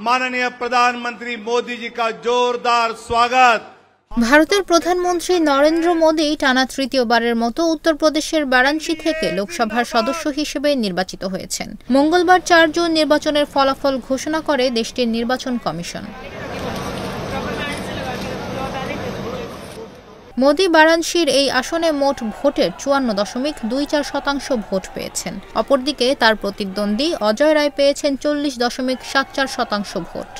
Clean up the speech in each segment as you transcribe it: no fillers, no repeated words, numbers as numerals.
माननीय प्रधानमंत्री मोदी जी का जोरदार स्वागत। ভারতের প্রধানমন্ত্রী নরেন্দ্র মোদি টানা তৃতীয়বারের মতো উত্তরপ্রদেশের বারাণসী থেকে লোকসভার সদস্য হিসেবে নির্বাচিত হয়েছেন। মঙ্গলবার ৪ জুন নির্বাচনের ফলাফল ঘোষণা করে দেশটির নির্বাচন কমিশন। মোদি বারাণসীর এই আসনে মোট ভোটের ৫৪.২৪% ভোট পেয়েছেন। অপরদিকে তার প্রতিদ্বন্দ্বী অজয় রায় পেয়েছেন ৪০.৭৪% ভোট।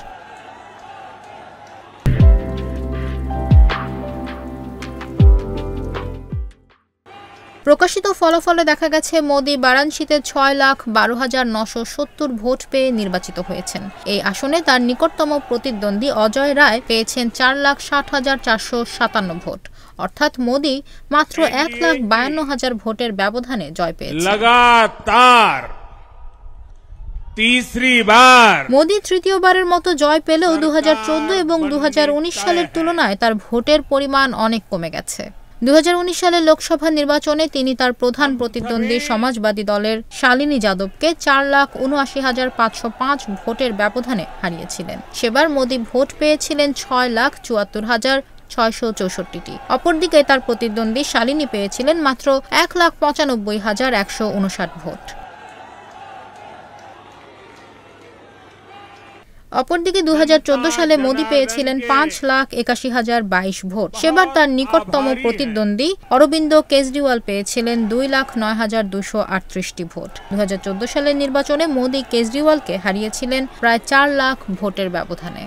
প্রকাশিত ফলাফলে দেখা গেছে মোদি বারাণসীতে ৬,১২,৯৭০ ভোট পেয়ে নির্বাচিত হয়েছেন। এই আসনে তার নিকটতম প্রতিদ্বন্দ্বী অজয় রায় পেয়েছেন ৪,৬০,৪৫৭ ভোট, অর্থাৎ মোদি মাত্র ১,৫২,০০০ ভোটের ব্যবধানে জয় পেয়েছেন। লাগাতার মোদি তৃতীয়বারের মতো জয় পেলেও ২০১৪ এবং ২০১৯ সালের তুলনায় তার ভোটের পরিমাণ অনেক কমে গেছে। ২০১৯ সালের লোকসভা নির্বাচনে তিনি তার প্রধান প্রতিদ্বন্দ্বী সমাজবাদী দলের শালিনী যাদবকে ৪,৭৯,৫০৫ ভোটের ব্যবধানে হারিয়েছিলেন। সেবার মোদি ভোট পেয়েছিলেন ৬,৭৪,৬৬৪টি। অপরদিকে তার প্রতিদ্বন্দ্বী শালিনী পেয়েছিলেন মাত্র ১,৯৫,১৫৯ ভোট। অপরদিকে ২০১৪ সালে মোদি পেয়েছিলেন ৫,৮১,০২২ ভোট। সেবার তার নিকটতম প্রতিদ্বন্দ্বী অরবিন্দ কেজরিওয়াল পেয়েছিলেন ২,০৯,২৩৮টি ভোট। ২০১৪ সালের নির্বাচনে মোদি কেজরিওয়ালকে হারিয়েছিলেন প্রায় ৪ লাখ ভোটের ব্যবধানে।